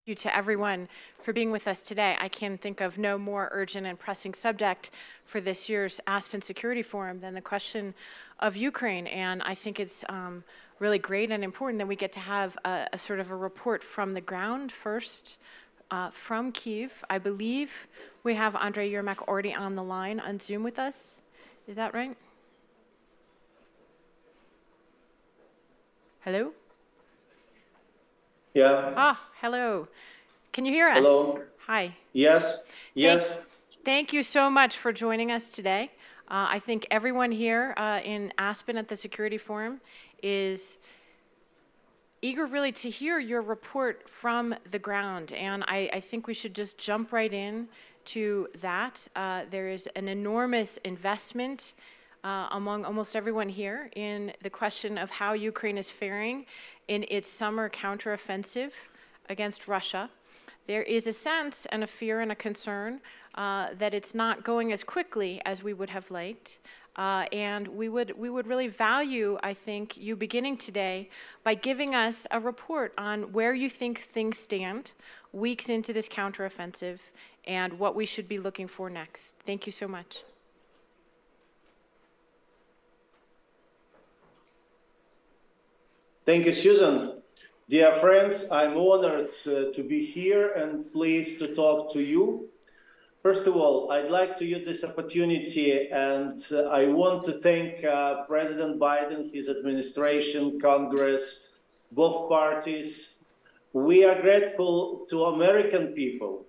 you to everyone for being with us today. I can think of no more urgent and pressing subject for this year's Aspen Security Forum than the question of Ukraine. And I think it's really great and important that we get to have a sort of a report from the ground first, from Kyiv. I believe we have Andrei Yermak already on the line on Zoom with us. Is that right? Hello? Yeah. Ah, hello. Can you hear us? Hello. Hi. Yes. Yes. Thank you so much for joining us today. I think everyone here in Aspen at the Security Forum is eager really to hear your report from the ground. And I think we should just jump right in to that. There is an enormous investment among almost everyone here in the question of how Ukraine is faring in its summer counteroffensive against Russia. There is a sense and a fear and a concern that it's not going as quickly as we would have liked. And we would really value, I think, you beginning today by giving us a report on where you think things stand weeks into this counteroffensive and what we should be looking for next. Thank you so much. Thank you, Susan. Dear friends, I'm honored to be here and pleased to talk to you. First of all, I'd like to use this opportunity and I want to thank President Biden, his administration, Congress, both parties. We are grateful to American people.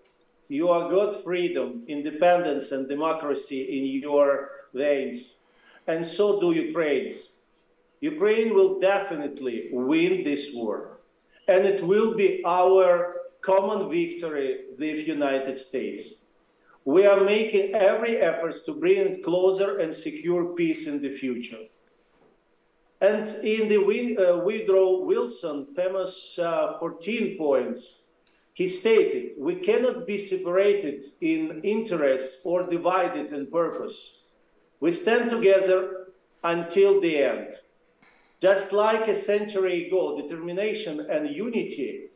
You are got freedom, independence, and democracy in your veins, and so do Ukrainians. Ukraine will definitely win this war, and it will be our common victory with the United States. We are making every effort to bring it closer and secure peace in the future. And in the Woodrow Wilson famous 14 points, he stated, we cannot be separated in interest or divided in purpose. We stand together until the end. Just like a century ago, determination and unity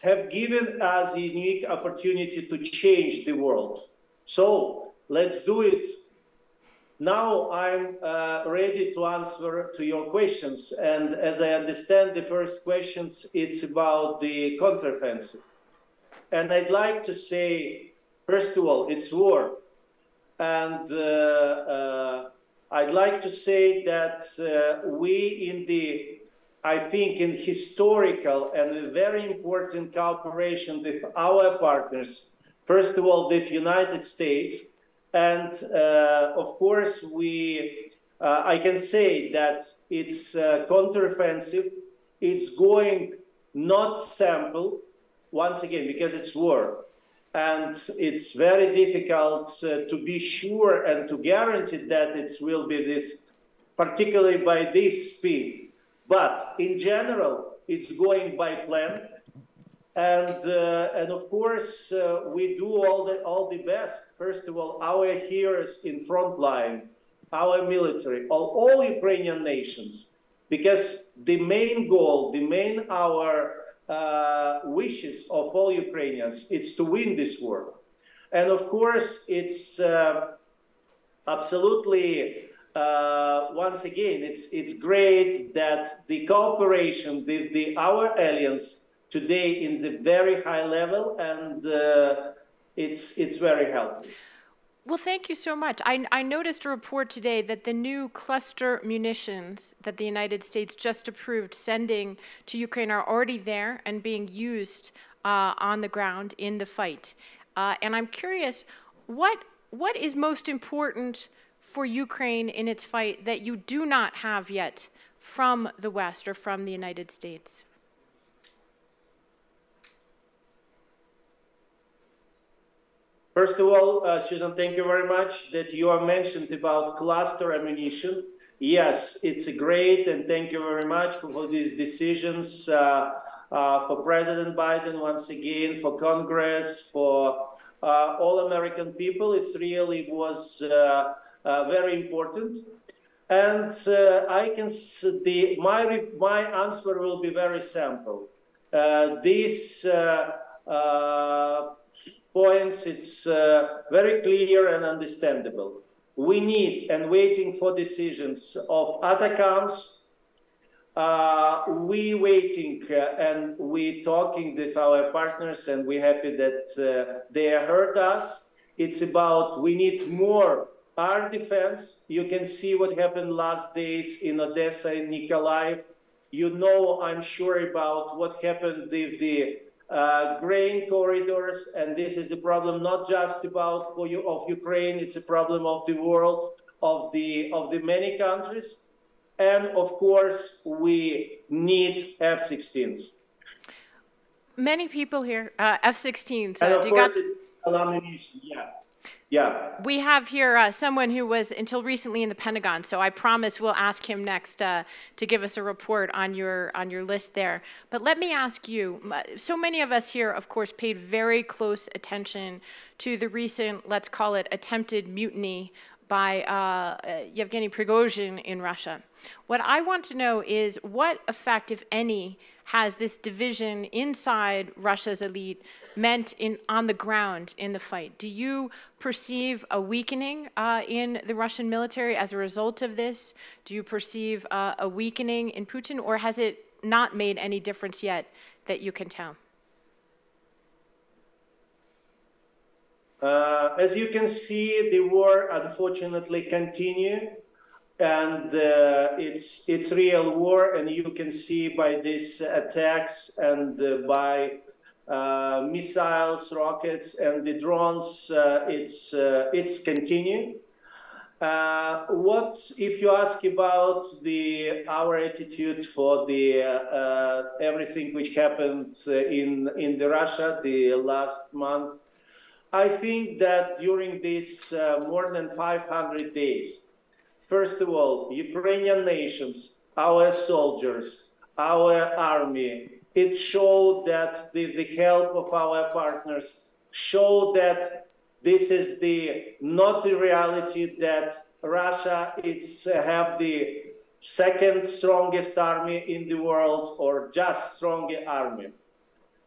have given us a unique opportunity to change the world. So let's do it. Now I'm ready to answer to your questions. And as I understand the first questions, it's about the counteroffensive. And I'd like to say, first of all, it's war. And I'd like to say that I think in historical and a very important cooperation with our partners, first of all, the United States, and of course, I can say that it's counteroffensive. It's going not sample, once again, because it's war. And it's very difficult to be sure and to guarantee that it will be this, particularly by this speed. But in general, it's going by plan. And of course, we do all the best. First of all, our heroes in front line, our military, all Ukrainian nations, because the main goal, our wishes of all Ukrainians, it's to win this war. And of course, it's absolutely, once again, it's great that the cooperation with our alliance today in the very high level, and it's very healthy. Well, thank you so much. I noticed a report today that the new cluster munitions that the United States just approved sending to Ukraine are already there and being used on the ground in the fight. And I'm curious, what is most important for Ukraine in its fight that you do not have yet from the West or from the United States? First of all, Susan, thank you very much that you are mentioned about cluster ammunition. Yes, it's great, and thank you very much for these decisions, for President Biden, once again, for Congress, for all American people. It really was very important. And I can my answer will be very simple. This points, it's very clear and understandable. We need and waiting for decisions of ATACMs. We waiting and we talking with our partners, and we're happy that they heard us. It's about we need more air defense. You can see what happened last days in Odessa and Nikolaev. You know, I'm sure about what happened with the grain corridors, and this is a problem not just about of Ukraine. It's a problem of the world, of the many countries. And of course, we need F-16s. Many people here, F-16s. And of course, it's ammunition, yeah. Yeah. We have here someone who was until recently in the Pentagon, so I promise we'll ask him next to give us a report on your list there. But let me ask you, so many of us here, of course, paid very close attention to the recent, let's call it, attempted mutiny by Yevgeny Prigozhin in Russia. What I want to know is what effect, if any, has this division inside Russia's elite meant on the ground in the fight? Do you perceive a weakening in the Russian military as a result of this? Do you perceive a weakening in Putin, or has it not made any difference yet that you can tell? As you can see, the war unfortunately continues, and it's real war, and you can see by these attacks and by missiles, rockets, and the drones, it's continuing. What if you ask about our attitude for everything which happens in the Russia the last month? I think that during these more than 500 days, first of all, Ukrainian nations, our soldiers, our army, it showed that the help of our partners showed that this is not the reality that Russia have the second strongest army in the world or just stronger army.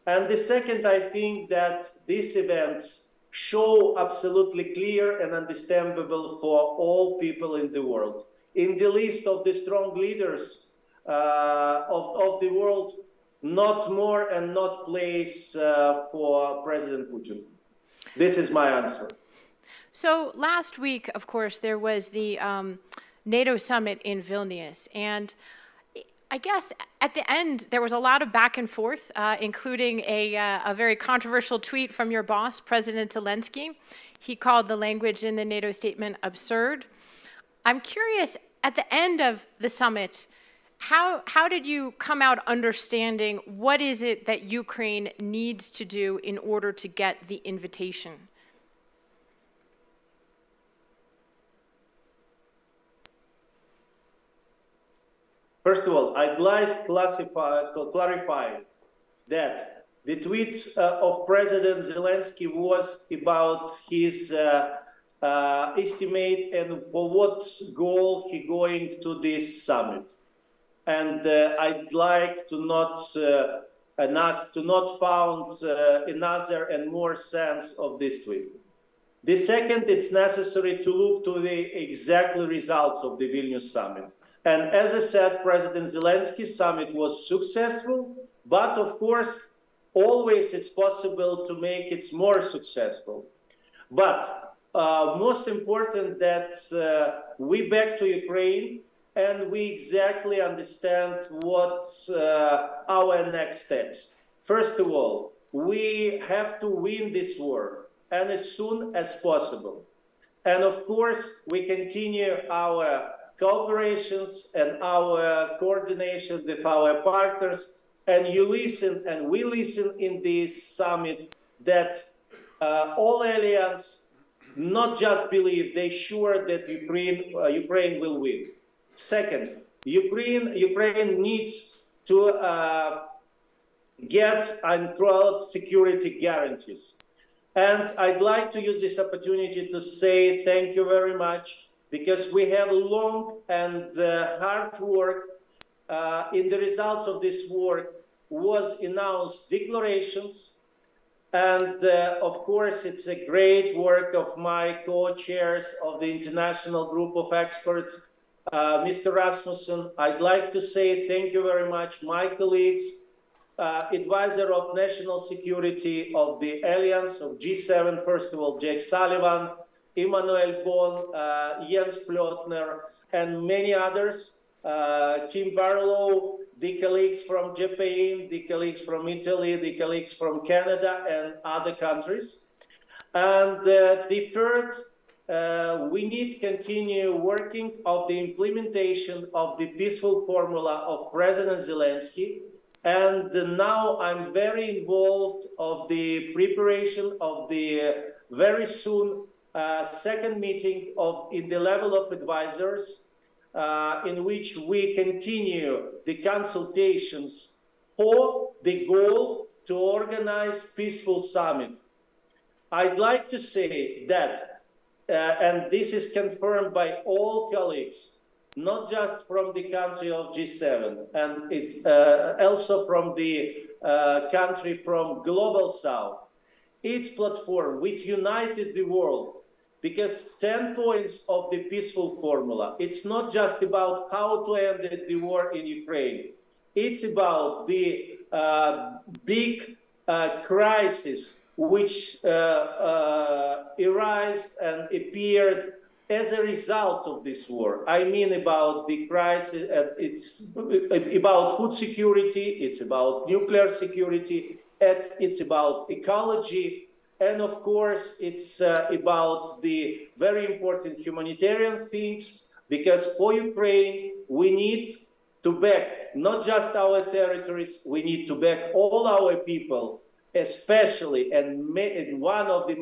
And the second, I think that these events show absolutely clear and understandable for all people in the world. In the list of the strong leaders of the world, not more and not place for President Putin. This is my answer. So last week, of course, there was the NATO summit in Vilnius, and I guess at the end, there was a lot of back and forth, including a very controversial tweet from your boss, President Zelensky. He called the language in the NATO statement absurd. I'm curious, at the end of the summit, how did you come out understanding what is it that Ukraine needs to do in order to get the invitation? First of all, I'd like to clarify that the tweet of President Zelensky was about his estimate and for what goal he going to this summit. And I'd like to not found another and more sense of this tweet. The second, it's necessary to look to the exact results of the Vilnius summit. And as I said, President Zelensky's summit was successful, but of course, always it's possible to make it more successful. But most important that we back to Ukraine and we exactly understand what our next steps. First of all, we have to win this war and as soon as possible. And of course, we continue our cooperations and our coordination with our partners, and you listen and we listen in this summit that all alliance not just believe, they sure that Ukraine will win. Second, Ukraine needs to get uncrowned security guarantees. And I'd like to use this opportunity to say thank you very much, because we have long and hard work. In the results of this work was announced declarations, And of course, it's a great work of my co-chairs of the international group of experts, Mr. Rasmussen. I'd like to say thank you very much, my colleagues, advisor of national security of the Alliance of G7, first of all, Jake Sullivan, Emmanuel Bon, Jens Plotner, and many others, Tim Barlow, the colleagues from Japan, the colleagues from Italy, the colleagues from Canada, and other countries. And the third, we need to continue working on the implementation of the peaceful formula of President Zelensky. And now I'm very involved of the preparation of the very soon second meeting in the level of advisors, in which we continue the consultations for the goal to organize peaceful summit. I'd like to say that, and this is confirmed by all colleagues, not just from the country of G7, and it's also from the country from Global South. Its platform, which united the world, because 10 points of the peaceful formula, it's not just about how to end the war in Ukraine. It's about the big crisis which arose and appeared as a result of this war. I mean about the crisis, it's about food security, it's about nuclear security, it's about ecology, and of course, it's about the very important humanitarian things, because for Ukraine, we need to back not just our territories, we need to back all our people, especially, and one of the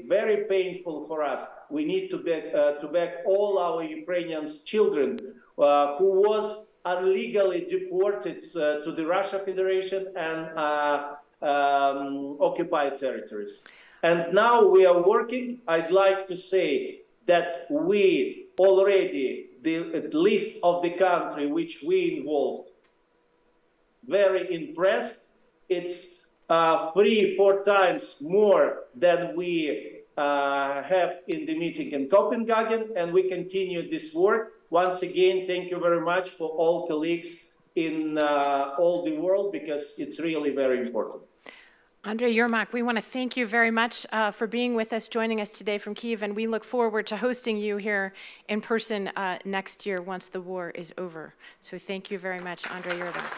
very painful for us, we need to back all our Ukrainian children who was illegally deported to the Russian Federation and occupied territories. And now we are working. I'd like to say that we already, the list of the country which we involved, very impressed. It's 3-4 times more than we have in the meeting in Copenhagen, and we continue this work. Once again, thank you very much for all colleagues in all the world, because it's really very important. Andrei Yermak, we want to thank you very much for being with us, joining us today from Kyiv, and we look forward to hosting you here in person next year once the war is over. So thank you very much, Andrei Yermak.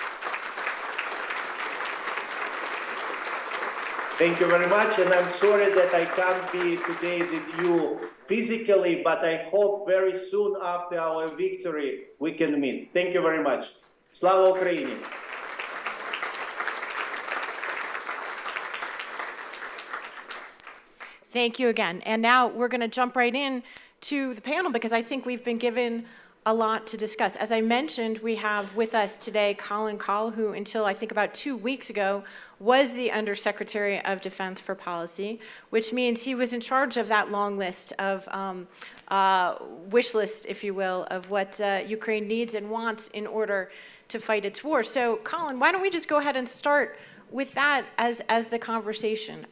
Thank you very much, and I'm sorry that I can't be today with you physically, but I hope very soon after our victory we can meet. Thank you very much. Slava Ukraini! Thank you again. And now we're going to jump right in to the panel, because I think we've been given a lot to discuss. As I mentioned, we have with us today Colin Kol, who until I think about 2 weeks ago was the Undersecretary of Defense for Policy, which means he was in charge of that long list of wish list, if you will, of what Ukraine needs and wants in order to fight its war. So Colin, why don't we just go ahead and start with that as the conversation.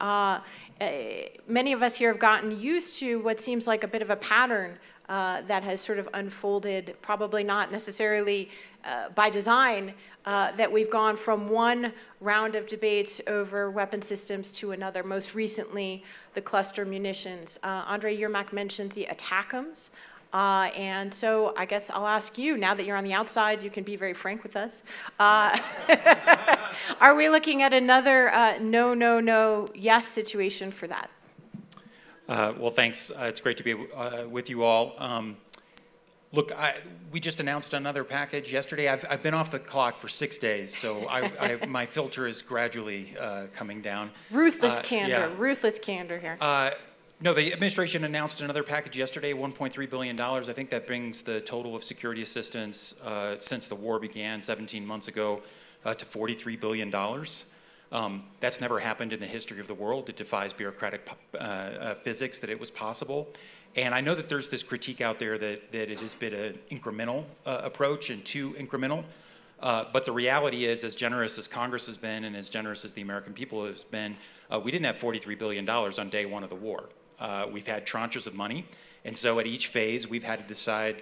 Many of us here have gotten used to what seems like a bit of a pattern that has sort of unfolded, probably not necessarily by design, that we've gone from one round of debates over weapon systems to another, most recently the cluster munitions. Andrei Yermak mentioned the ATACMS. And so I guess I'll ask you, now that you're on the outside, you can be very frank with us. Are we looking at another no, no, no, yes situation for that? Well, thanks. It's great to be with you all. Look, we just announced another package yesterday. I've been off the clock for 6 days, so my filter is gradually coming down. Ruthless candor, ruthless candor here. No, the administration announced another package yesterday, $1.3 billion. I think that brings the total of security assistance since the war began 17 months ago to $43 billion. That's never happened in the history of the world. It defies bureaucratic physics that it was possible. And I know that there's this critique out there that it has been an incremental approach and too incremental. But the reality is, as generous as Congress has been and as generous as the American people has been, we didn't have $43 billion on day one of the war. We've had tranches of money, and so at each phase, we've had to decide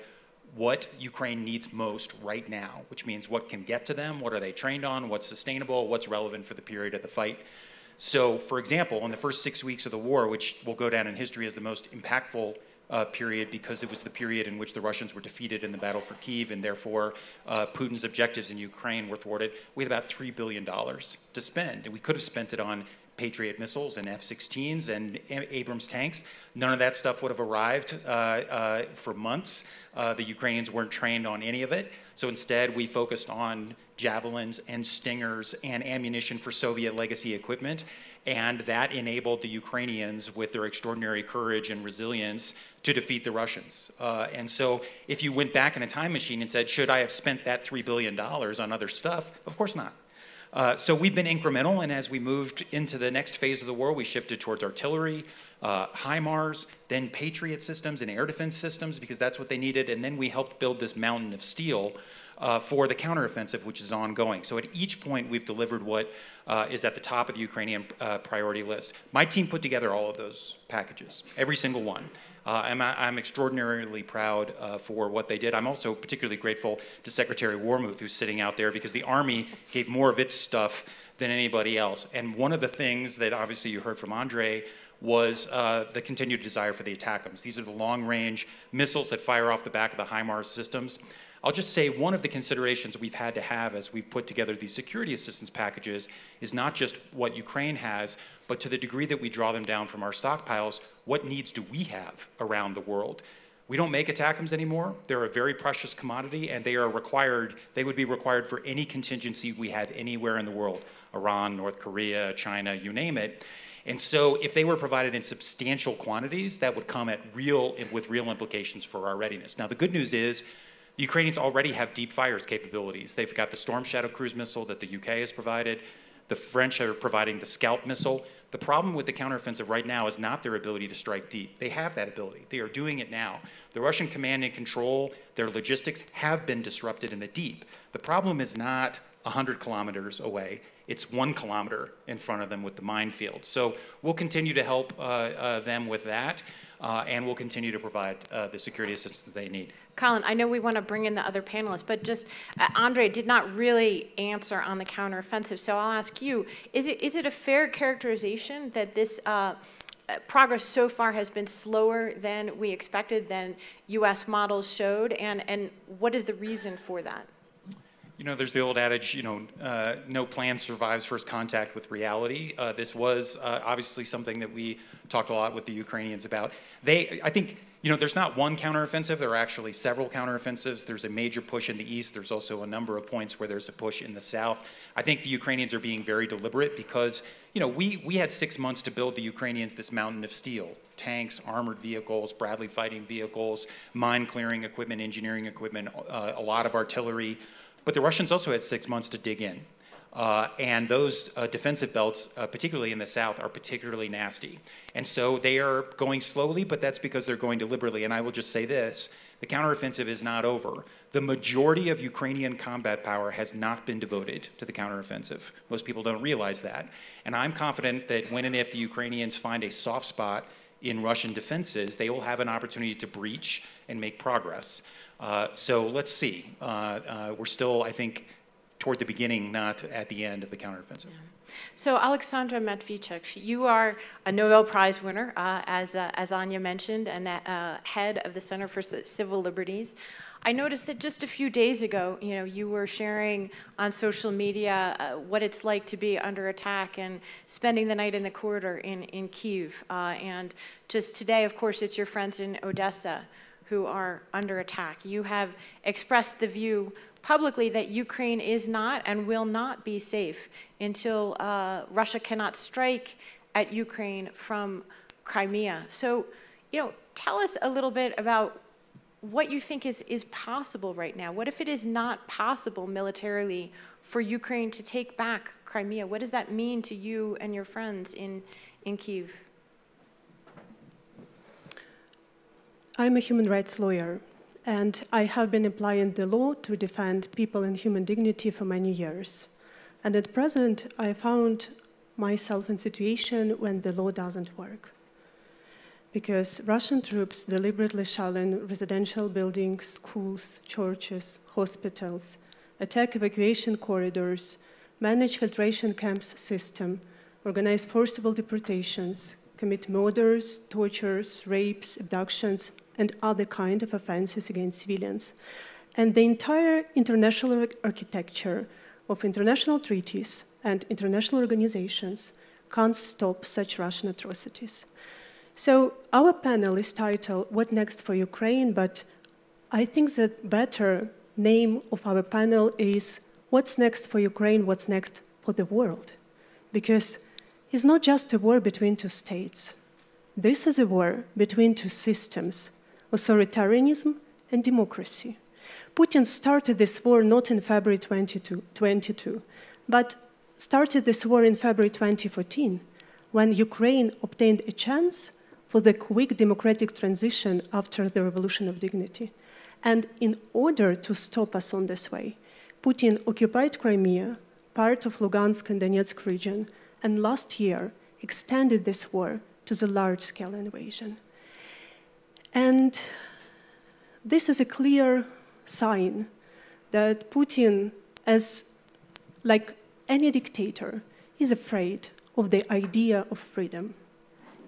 what Ukraine needs most right now, which means what can get to them, what are they trained on, what's sustainable, what's relevant for the period of the fight. So, for example, in the first 6 weeks of the war, which will go down in history as the most impactful period because it was the period in which the Russians were defeated in the battle for Kyiv and therefore Putin's objectives in Ukraine were thwarted, we had about $3 billion to spend. And we could have spent it on Patriot missiles and F-16s and Abrams tanks. None of that stuff would have arrived for months. The Ukrainians weren't trained on any of it. So instead, we focused on javelins and stingers and ammunition for Soviet legacy equipment. And that enabled the Ukrainians, with their extraordinary courage and resilience, to defeat the Russians. And so if you went back in a time machine and said, should I have spent that $3 billion on other stuff? Of course not. So we've been incremental, and as we moved into the next phase of the war, we shifted towards artillery, HIMARS, then Patriot systems and air defense systems, because that's what they needed, and then we helped build this mountain of steel for the counteroffensive, which is ongoing. So at each point, we've delivered what is at the top of the Ukrainian priority list. My team put together all of those packages, every single one. I'm extraordinarily proud for what they did. I'm also particularly grateful to Secretary Wormuth, who's sitting out there, because the Army gave more of its stuff than anybody else. And one of the things that obviously you heard from Andre was the continued desire for the ATACMS. These are the long-range missiles that fire off the back of the HIMARS systems. I'll just say one of the considerations we've had to have as we've put together these security assistance packages is not just what Ukraine has, but to the degree that we draw them down from our stockpiles, what needs do we have around the world? We don't make ATACMS anymore. They're a very precious commodity, and they are required, they would be required for any contingency we have anywhere in the world, Iran, North Korea, China, you name it. And so if they were provided in substantial quantities, that would come at with real implications for our readiness. Now, the good news is, the Ukrainians already have deep fires capabilities. They've got the Storm Shadow cruise missile that the UK has provided. The French are providing the Scalp missile. The problem with the counteroffensive right now is not their ability to strike deep. They have that ability. They are doing it now. The Russian command and control, their logistics have been disrupted in the deep. The problem is not 100 kilometers away. It's 1 kilometer in front of them with the minefield. So we'll continue to help them with that, and we'll continue to provide the security assistance that they need. Colin, I know we want to bring in the other panelists, but just Andre did not really answer on the counteroffensive, so I'll ask you, is it a fair characterization that this progress so far has been slower than we expected, than U.S. models showed, and what is the reason for that? You know, there's the old adage, no plan survives first contact with reality. This was obviously something that we talked a lot with the Ukrainians about. I think, there's not one counteroffensive. There are actually several counteroffensives. There's a major push in the east. There's also a number of points where there's a push in the south. I think the Ukrainians are being very deliberate because, we had 6 months to build the Ukrainians this mountain of steel: tanks, armored vehicles, Bradley fighting vehicles, mine clearing equipment, engineering equipment, a lot of artillery. But the Russians also had 6 months to dig in. And those defensive belts, particularly in the south, are particularly nasty. And so they are going slowly, but that's because they're going deliberately. And I will just say this, the counteroffensive is not over. The majority of Ukrainian combat power has not been devoted to the counteroffensive. Most people don't realize that. And I'm confident that when and if the Ukrainians find a soft spot in Russian defenses, they will have an opportunity to breach and make progress. So let's see. We're still, I think, toward the beginning, not at the end of the counteroffensive. Yeah. So Olexandra Matwійчук, you are a Nobel Prize winner, as Anya mentioned, and the head of the Center for Civil Liberties. I noticed that just a few days ago, you were sharing on social media what it's like to be under attack and spending the night in the corridor in Kyiv. And just today, of course, it's your friends in Odessa who are under attack. You have expressed the view publicly that Ukraine is not and will not be safe until Russia cannot strike at Ukraine from Crimea. So, tell us a little bit about what you think is possible right now. What if it is not possible militarily for Ukraine to take back Crimea? What does that mean to you and your friends in Kyiv? I'm a human rights lawyer, and I have been applying the law to defend people and human dignity for many years. And at present, I found myself in a situation when the law doesn't work. Because Russian troops deliberately shell in residential buildings, schools, churches, hospitals, attack evacuation corridors, manage filtration camps system, organize forcible deportations, commit murders, tortures, rapes, abductions, and other kind of offenses against civilians. And the entire international architecture of international treaties and international organizations can't stop such Russian atrocities. So our panel is titled, What Next for Ukraine? But I think the better name of our panel is, What's Next for Ukraine? What's Next for the world? Because it's not just a war between two states. This is a war between two systems, authoritarianism and democracy. Putin started this war not in February 2022, but started this war in February 2014, when Ukraine obtained a chance for the quick democratic transition after the Revolution of Dignity. And in order to stop us on this way, Putin occupied Crimea, part of Lugansk and Donetsk region, and last year extended this war to the large-scale invasion. And this is a clear sign that Putin, as like any dictator, is afraid of the idea of freedom.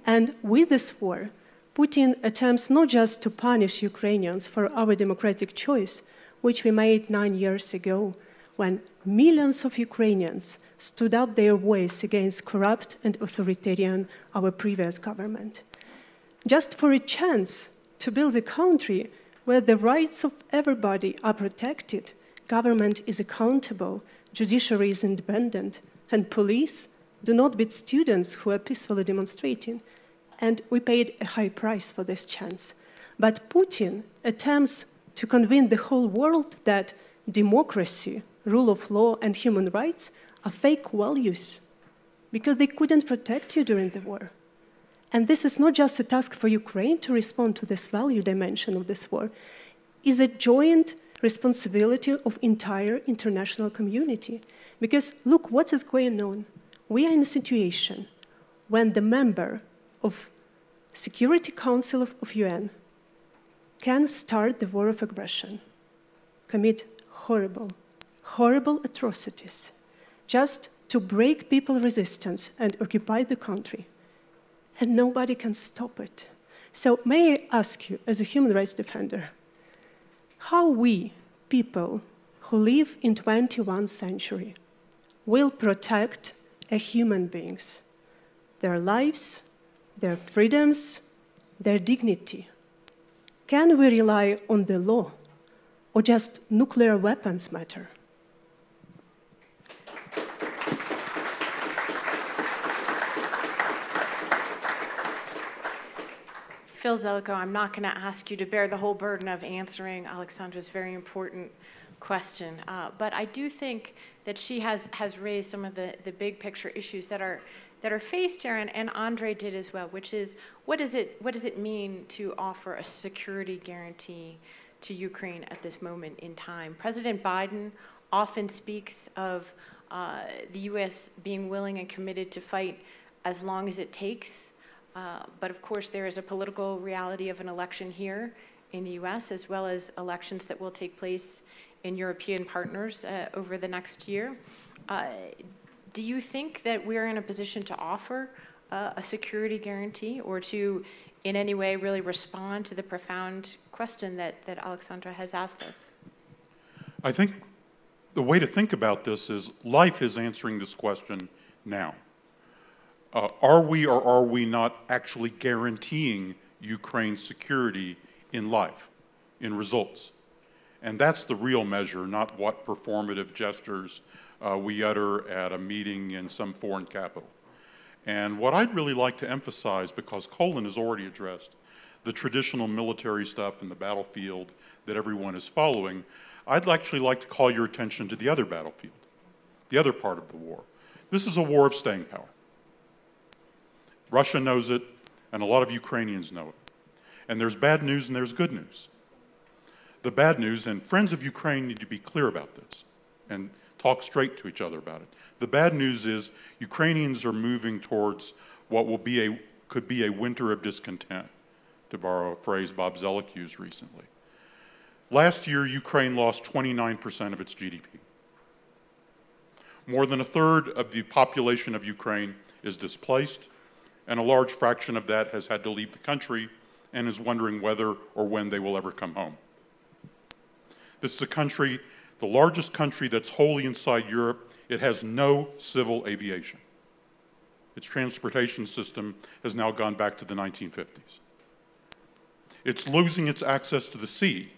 And with this war, Putin attempts not just to punish Ukrainians for our democratic choice, which we made 9 years ago, when millions of Ukrainians stood up their voice against corrupt and authoritarian our previous government. Just for a chance to build a country where the rights of everybody are protected, government is accountable, judiciary is independent, and police do not beat students who are peacefully demonstrating. And we paid a high price for this chance. But Putin attempts to convince the whole world that democracy, rule of law, and human rights are fake values because they couldn't protect you during the war. And this is not just a task for Ukraine to respond to this value dimension of this war. It's a joint responsibility of entire international community. Because look what is going on. We are in a situation when the member of Security Council of UN can start the war of aggression, commit horrible, horrible atrocities, just to break people's resistance and occupy the country. And nobody can stop it. So may I ask you, as a human rights defender, how we, people who live in 21st century, will protect human beings, their lives, their freedoms, their dignity? Can we rely on the law, or just nuclear weapons matter? Phil Zelikow, I'm not going to ask you to bear the whole burden of answering Alexandra's very important question, but I do think that she has raised some of the big picture issues that are faced here, and Andre did as well, which is what does it mean to offer a security guarantee to Ukraine at this moment in time? President Biden often speaks of the U.S. being willing and committed to fight as long as it takes. But of course, there is a political reality of an election here in the US, as well as elections that will take place in European partners over the next year. Do you think that we're in a position to offer a security guarantee, or to in any way really respond to the profound question that Alexandra has asked us? I think the way to think about this is life is answering this question now. Are we or are we not actually guaranteeing Ukraine's security in life, in results? And that's the real measure, not what performative gestures we utter at a meeting in some foreign capital. And what I'd really like to emphasize, because Colin has already addressed the traditional military stuff in the battlefield that everyone is following, I'd actually like to call your attention to the other battlefield, the other part of the war. This is a war of staying power. Russia knows it, and a lot of Ukrainians know it. And there's bad news and there's good news. The bad news, and friends of Ukraine need to be clear about this and talk straight to each other about it. The bad news is Ukrainians are moving towards what could be a winter of discontent, to borrow a phrase Bob Zelick used recently. Last year, Ukraine lost 29% of its GDP. More than a third of the population of Ukraine is displaced, and a large fraction of that has had to leave the country and is wondering whether or when they will ever come home. This is a country, the largest country that's wholly inside Europe. It has no civil aviation. Its transportation system has now gone back to the 1950s. It's losing its access to the sea,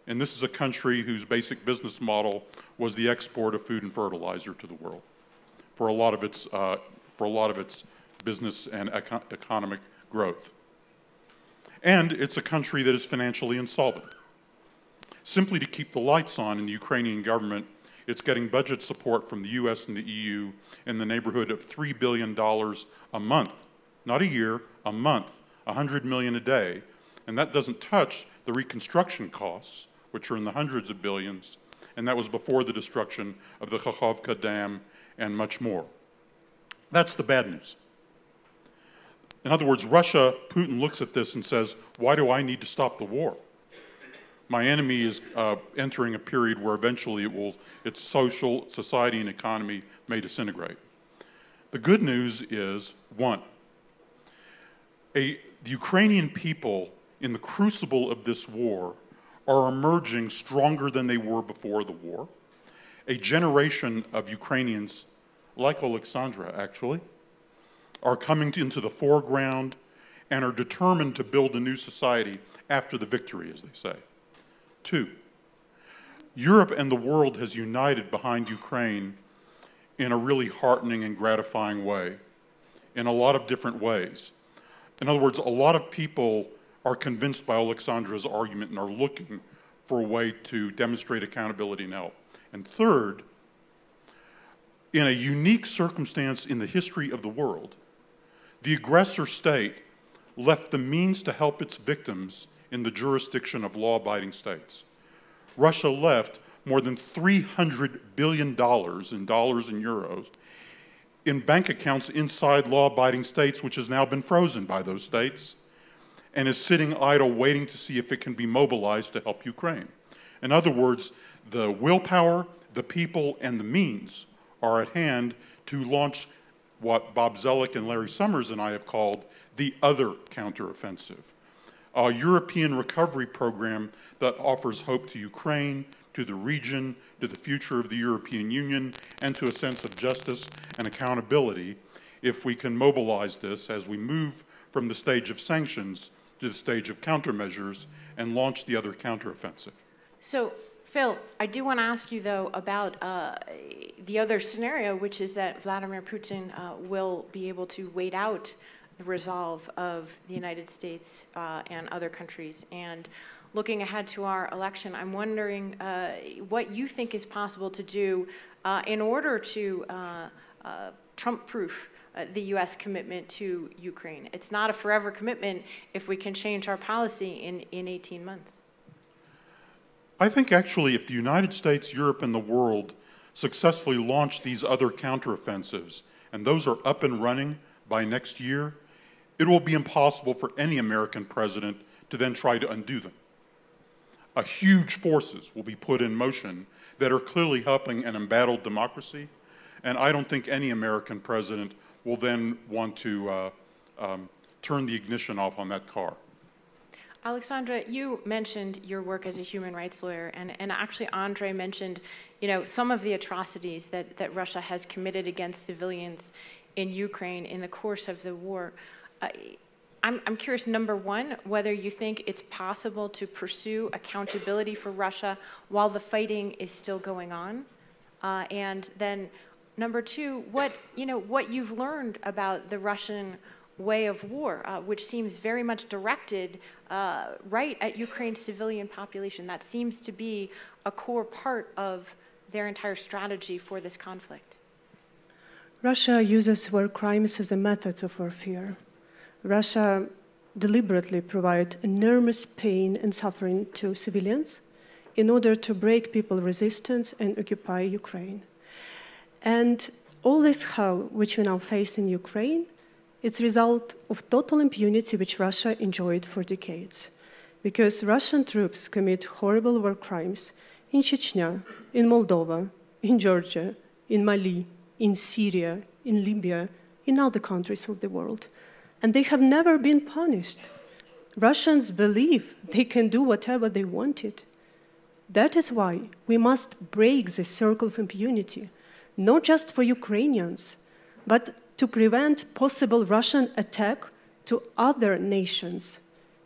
and this is a country whose basic business model was the export of food and fertilizer to the world for a lot of its business and economic growth. And it's a country that is financially insolvent. Simply to keep the lights on in the Ukrainian government, it's getting budget support from the US and the EU in the neighborhood of $3 billion a month, not a year, a month, 100 million a day. And that doesn't touch the reconstruction costs, which are in the hundreds of billions, and that was before the destruction of the Kakhovka Dam and much more. That's the bad news. In other words, Russia, Putin looks at this and says, why do I need to stop the war? My enemy is entering a period where eventually its social, society, and economy may disintegrate. The good news is, one, the Ukrainian people in the crucible of this war are emerging stronger than they were before the war. A generation of Ukrainians, like Alexandra actually, are coming into the foreground and are determined to build a new society after the victory, as they say. Two, Europe and the world has united behind Ukraine in a really heartening and gratifying way, in a lot of different ways. In other words, a lot of people are convinced by Alexandra's argument and are looking for a way to demonstrate accountability and help. And third, in a unique circumstance in the history of the world, the aggressor state left the means to help its victims in the jurisdiction of law-abiding states. Russia left more than $300 billion in dollars and euros in bank accounts inside law-abiding states, which has now been frozen by those states, and is sitting idle waiting to see if it can be mobilized to help Ukraine. In other words, the willpower, the people, and the means are at hand to launch what Bob Zelick and Larry Summers and I have called the other counteroffensive, a European recovery program that offers hope to Ukraine, to the region, to the future of the European Union, and to a sense of justice and accountability if we can mobilize this as we move from the stage of sanctions to the stage of countermeasures and launch the other counteroffensive. So, Phil, I do want to ask you, though, about the other scenario, which is that Vladimir Putin will be able to wait out the resolve of the United States and other countries. And looking ahead to our election, I'm wondering what you think is possible to do in order to Trump-proof the U.S. commitment to Ukraine. It's not a forever commitment if we can change our policy in 18 months. I think actually if the United States, Europe, and the world successfully launch these other counteroffensives, and those are up and running by next year, it will be impossible for any American president to then try to undo them. Huge forces will be put in motion that are clearly helping an embattled democracy, and I don't think any American president will then want to turn the ignition off on that car. Alexandra, you mentioned your work as a human rights lawyer, and actually Andre mentioned, some of the atrocities that Russia has committed against civilians in Ukraine in the course of the war. I'm curious, number one, whether you think it's possible to pursue accountability for Russia while the fighting is still going on, and then number two, what you've learned about the Russian way of war, which seems very much directed right at Ukraine's civilian population. That seems to be a core part of their entire strategy for this conflict. Russia uses war crimes as a method of warfare. Russia deliberately provides enormous pain and suffering to civilians in order to break people's resistance and occupy Ukraine. And all this hell which we now face in Ukraine, it's a result of total impunity which Russia enjoyed for decades. Because Russian troops commit horrible war crimes in Chechnya, in Moldova, in Georgia, in Mali, in Syria, in Libya, in other countries of the world. And they have never been punished. Russians believe they can do whatever they wanted. That is why we must break the circle of impunity, not just for Ukrainians, but to prevent possible Russian attack to other nations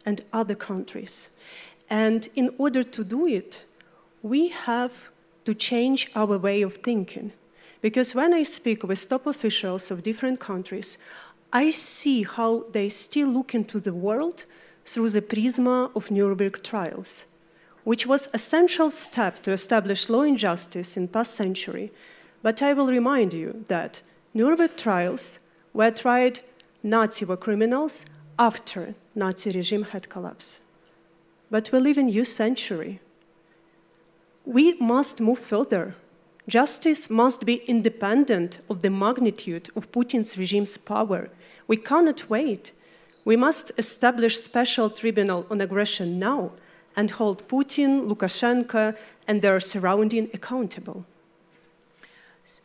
and other countries. And in order to do it, we have to change our way of thinking. Because when I speak with top officials of different countries, I see how they still look into the world through the prisma of Nuremberg trials, which was an essential step to establish law and justice in the past century. But I will remind you that Nuremberg trials were tried Nazi war criminals after Nazi regime had collapsed. But we live in a new century. We must move further. Justice must be independent of the magnitude of Putin's regime's power. We cannot wait. We must establish a special tribunal on aggression now and hold Putin, Lukashenko, and their surrounding accountable.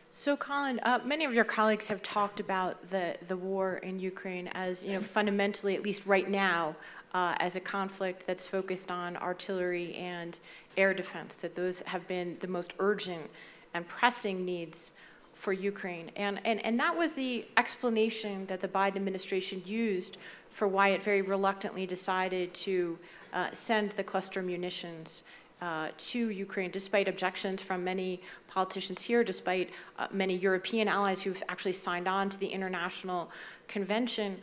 So, Colin, many of your colleagues have talked about the war in Ukraine as, fundamentally, at least right now, as a conflict that's focused on artillery and air defense, that those have been the most urgent and pressing needs for Ukraine. And that was the explanation that the Biden administration used for why it very reluctantly decided to send the cluster munitions to Ukraine, despite objections from many politicians here, despite many European allies who've actually signed on to the international convention.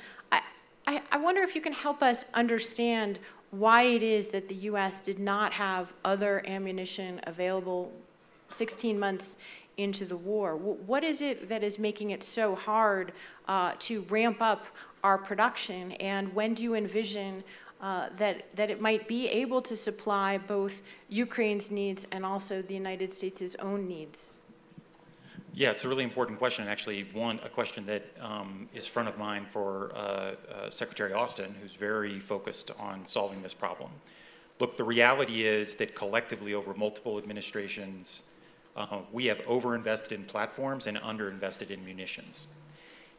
I wonder if you can help us understand why it is that the U.S. did not have other ammunition available 16 months into the war. What is it that is making it so hard to ramp up our production, and when do you envision that it might be able to supply both Ukraine's needs and also the United States' own needs? Yeah, it's a really important question, actually, a question that is front of mind for Secretary Austin, who's very focused on solving this problem. Look, the reality is that collectively over multiple administrations, we have overinvested in platforms and underinvested in munitions.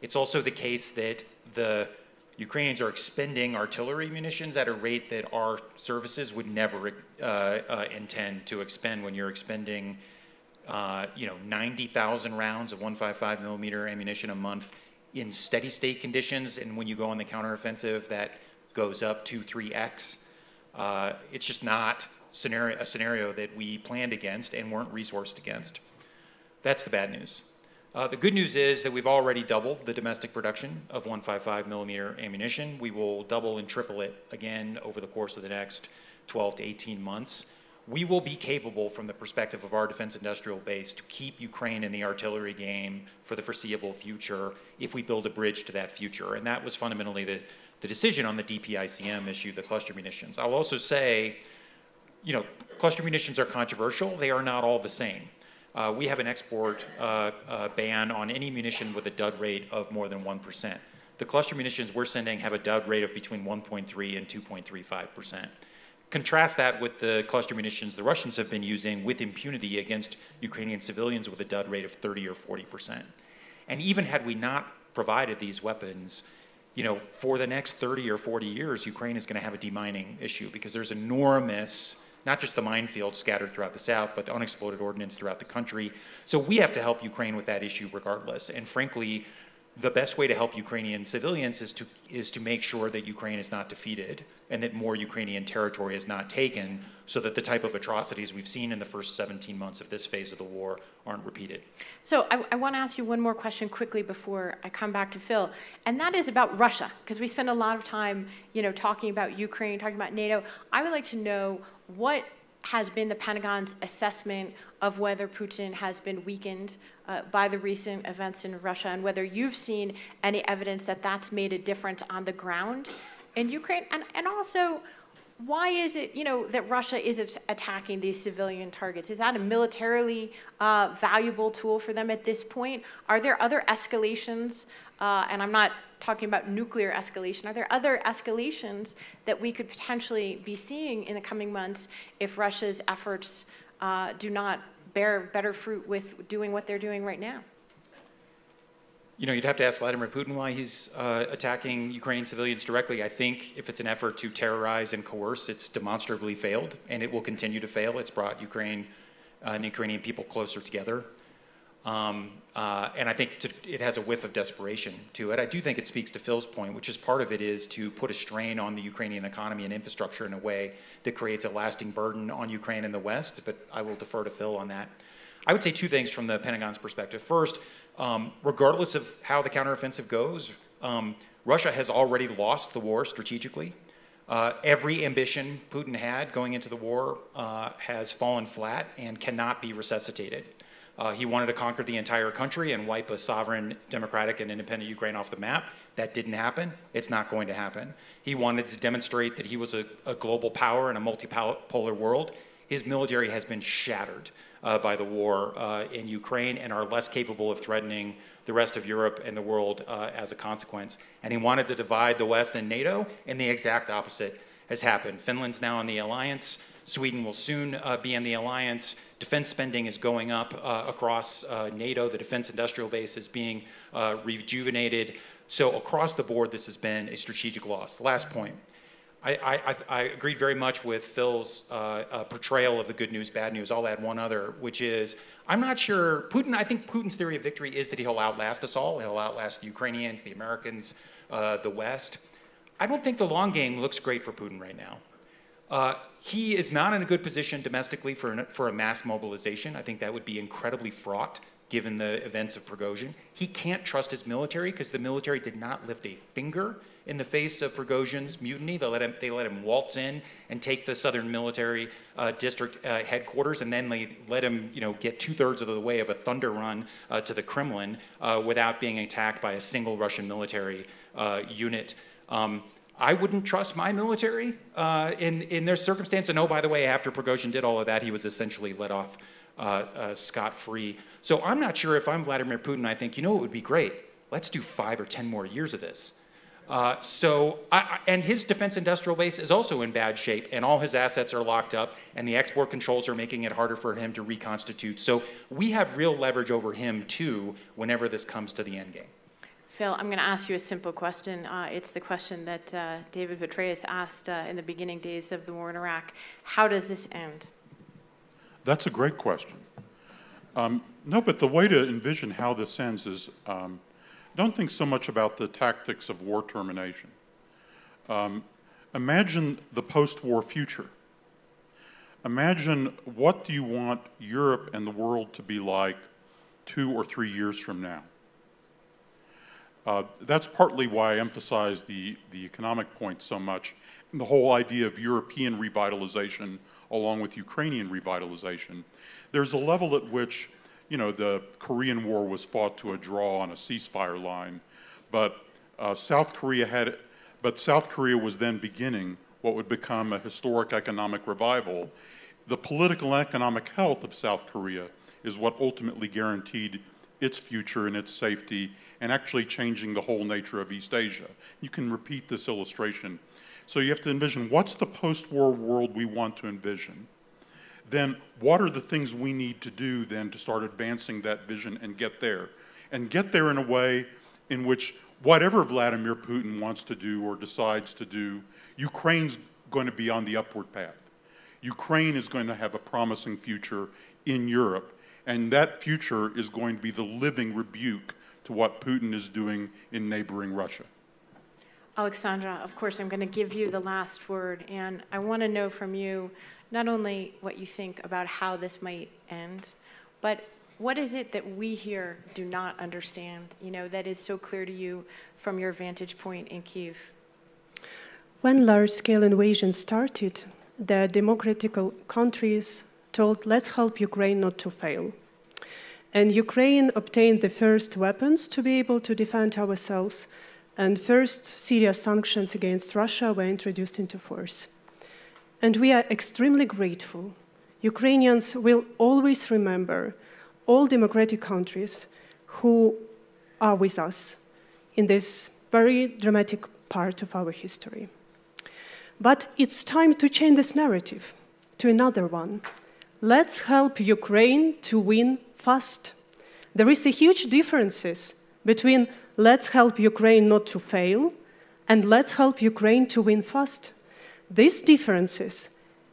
It's also the case that the Ukrainians are expending artillery munitions at a rate that our services would never intend to expend. When you're expending 90,000 rounds of 155 millimeter ammunition a month in steady state conditions, and when you go on the counteroffensive, that goes up 2-3x. It's just not a scenario that we planned against and weren't resourced against. That's the bad news. The good news is that we've already doubled the domestic production of 155 millimeter ammunition. We will double and triple it again over the course of the next 12 to 18 months. We will be capable, from the perspective of our defense industrial base, to keep Ukraine in the artillery game for the foreseeable future if we build a bridge to that future. And that was fundamentally the decision on the DPICM issue, the cluster munitions. I'll also say, cluster munitions are controversial. They are not all the same. We have an export ban on any munition with a dud rate of more than 1%. The cluster munitions we're sending have a dud rate of between 1.3 and 2.35%. Contrast that with the cluster munitions the Russians have been using with impunity against Ukrainian civilians with a dud rate of 30 or 40%. And even had we not provided these weapons, for the next 30 or 40 years, Ukraine is going to have a demining issue because there's enormous, not just the minefields scattered throughout the South, but unexploded ordnance throughout the country. So we have to help Ukraine with that issue regardless. And frankly, the best way to help Ukrainian civilians is to make sure that Ukraine is not defeated and that more Ukrainian territory is not taken, so that the type of atrocities we've seen in the first 17 months of this phase of the war aren't repeated. So I want to ask you one more question quickly before I come back to Phil, and that is about Russia, because we spend a lot of time, talking about Ukraine, talking about NATO. I would like to know what has been the Pentagon's assessment of whether Putin has been weakened by the recent events in Russia, and whether you've seen any evidence that that's made a difference on the ground in Ukraine, and also why is it, that Russia is attacking these civilian targets? Is that a militarily valuable tool for them at this point? Are there other escalations, and I'm not talking about nuclear escalation, are there other escalations that we could potentially be seeing in the coming months if Russia's efforts do not bear better fruit with doing what they're doing right now? You'd have to ask Vladimir Putin why he's attacking Ukrainian civilians directly. I think if it's an effort to terrorize and coerce, it's demonstrably failed, and it will continue to fail. It's brought Ukraine and the Ukrainian people closer together. And I think it has a whiff of desperation to it. I do think it speaks to Phil's point, which is part of it is to put a strain on the Ukrainian economy and infrastructure in a way that creates a lasting burden on Ukraine and the West, but I will defer to Phil on that. I would say two things from the Pentagon's perspective. First, regardless of how the counteroffensive goes, Russia has already lost the war strategically. Every ambition Putin had going into the war has fallen flat and cannot be resuscitated. He wanted to conquer the entire country and wipe a sovereign, democratic, and independent Ukraine off the map. That didn't happen. It's not going to happen. He wanted to demonstrate that he was a global power in a multipolar world. His military has been shattered by the war in Ukraine and are less capable of threatening the rest of Europe and the world as a consequence. And he wanted to divide the West and NATO, and the exact opposite has happened. Finland's now in the alliance. Sweden will soon be in the alliance. Defense spending is going up across NATO. The defense industrial base is being rejuvenated. So across the board, this has been a strategic loss. The last point. I agreed very much with Phil's portrayal of the good news, bad news. I'll add one other, which is, I'm not sure, I think Putin's theory of victory is that he'll outlast us all. He'll outlast the Ukrainians, the Americans, the West. I don't think the long game looks great for Putin right now. He is not in a good position domestically for a mass mobilization. I think that would be incredibly fraught given the events of Prigozhin. He can't trust his military because the military did not lift a finger in the face of Prigozhin's mutiny. They let him waltz in and take the Southern Military District headquarters, and then they let him get 2/3 of the way of a thunder run to the Kremlin without being attacked by a single Russian military unit. I wouldn't trust my military in their circumstance. And oh, by the way, after Prigozhin did all of that, he was essentially let off scot-free. So I'm not sure if I'm Vladimir Putin, I think, it would be great. Let's do 5 or 10 more years of this. And his defense industrial base is also in bad shape, and all his assets are locked up, and the export controls are making it harder for him to reconstitute. So we have real leverage over him, too, whenever this comes to the end game. Phil, I'm going to ask you a simple question. It's the question that David Petraeus asked in the beginning days of the war in Iraq. How does this end? That's a great question. No, but the way to envision how this ends is don't think so much about the tactics of war termination. Imagine the post-war future. Imagine what do you want Europe and the world to be like 2 or 3 years from now. That's partly why I emphasize the economic point so much, and the whole idea of European revitalization along with Ukrainian revitalization. There's a level at which, the Korean War was fought to a draw on a ceasefire line, but South Korea was then beginning what would become a historic economic revival. The political and economic health of South Korea is what ultimately guaranteed its future and its safety, and actually changing the whole nature of East Asia. You can repeat this illustration. So you have to envision, what's the post-war world we want to envision? Then what are the things we need to do then to start advancing that vision and get there? And get there in a way in which whatever Vladimir Putin wants to do or decides to do, Ukraine's going to be on the upward path. Ukraine is going to have a promising future in Europe. And that future is going to be the living rebuke to what Putin is doing in neighboring Russia. Alexandra, of course, I'm going to give you the last word. And I want to know from you not only what you think about how this might end, but what is it that we here do not understand, that is so clear to you from your vantage point in Kyiv? When large-scale invasions started, the democratic countries told, let's help Ukraine not to fail. And Ukraine obtained the first weapons to be able to defend ourselves, and first serious sanctions against Russia were introduced into force. and we are extremely grateful. Ukrainians will always remember all democratic countries who are with us in this very dramatic part of our history. But it's time to change this narrative to another one. Let's help Ukraine to win fast. There is a huge difference between let's help Ukraine not to fail and let's help Ukraine to win fast. These differences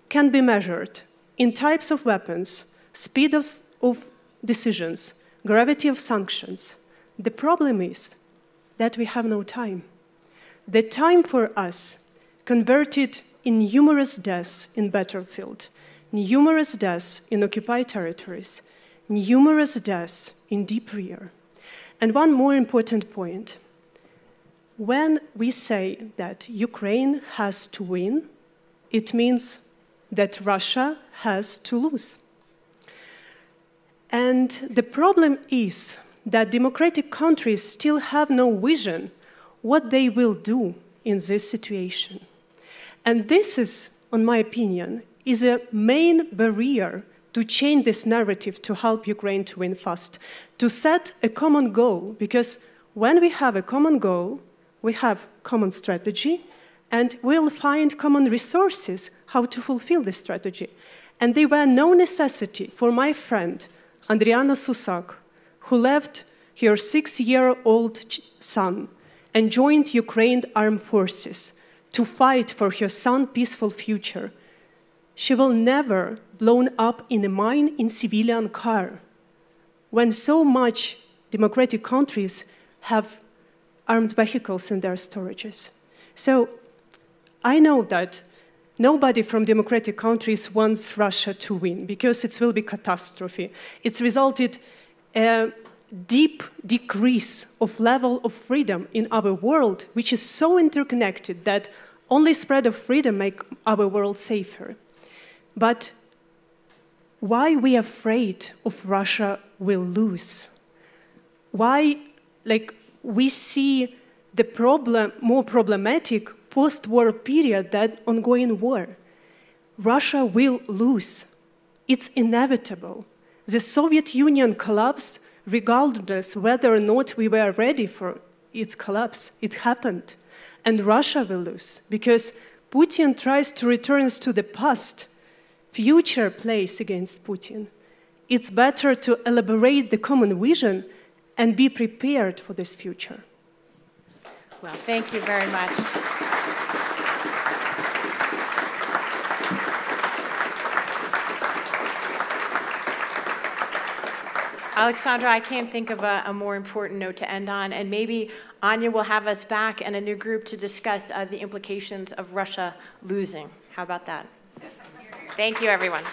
can be measured in types of weapons, speed of decisions, gravity of sanctions. The problem is that we have no time. The time for us converted in numerous deaths in battlefield, numerous deaths in occupied territories, numerous deaths in deep rear. And one more important point. When we say that Ukraine has to win, it means that Russia has to lose. And the problem is that democratic countries still have no vision what they will do in this situation. And this is, in my opinion, is a main barrier to change this narrative to help Ukraine to win fast, to set a common goal, because when we have a common goal, we have common strategy, and we'll find common resources how to fulfill this strategy. And there were no necessity for my friend, Andriana Susak, who left her 6-year-old son and joined Ukraine armed forces to fight for her son's peaceful future. She will never blown up in a mine in civilian car, when so much democratic countries have armed vehicles in their storages. So I know that nobody from democratic countries wants Russia to win, because it will be catastrophe. It's resulted a deep decrease of level of freedom in our world, which is so interconnected that only spread of freedom make our world safer. But why we afraid of Russia will lose? Why, we see the problem more problematic post-war period than ongoing war? Russia will lose. It's inevitable. The Soviet Union collapsed regardless whether or not we were ready for its collapse. It happened. And Russia will lose because Putin tries to return us to the past. Future plays against Putin. It's better to elaborate the common vision and be prepared for this future. Well, thank you very much. Alexandra, I can't think of a more important note to end on, and maybe Anya will have us back and a new group to discuss the implications of Russia losing. How about that? Thank you, everyone.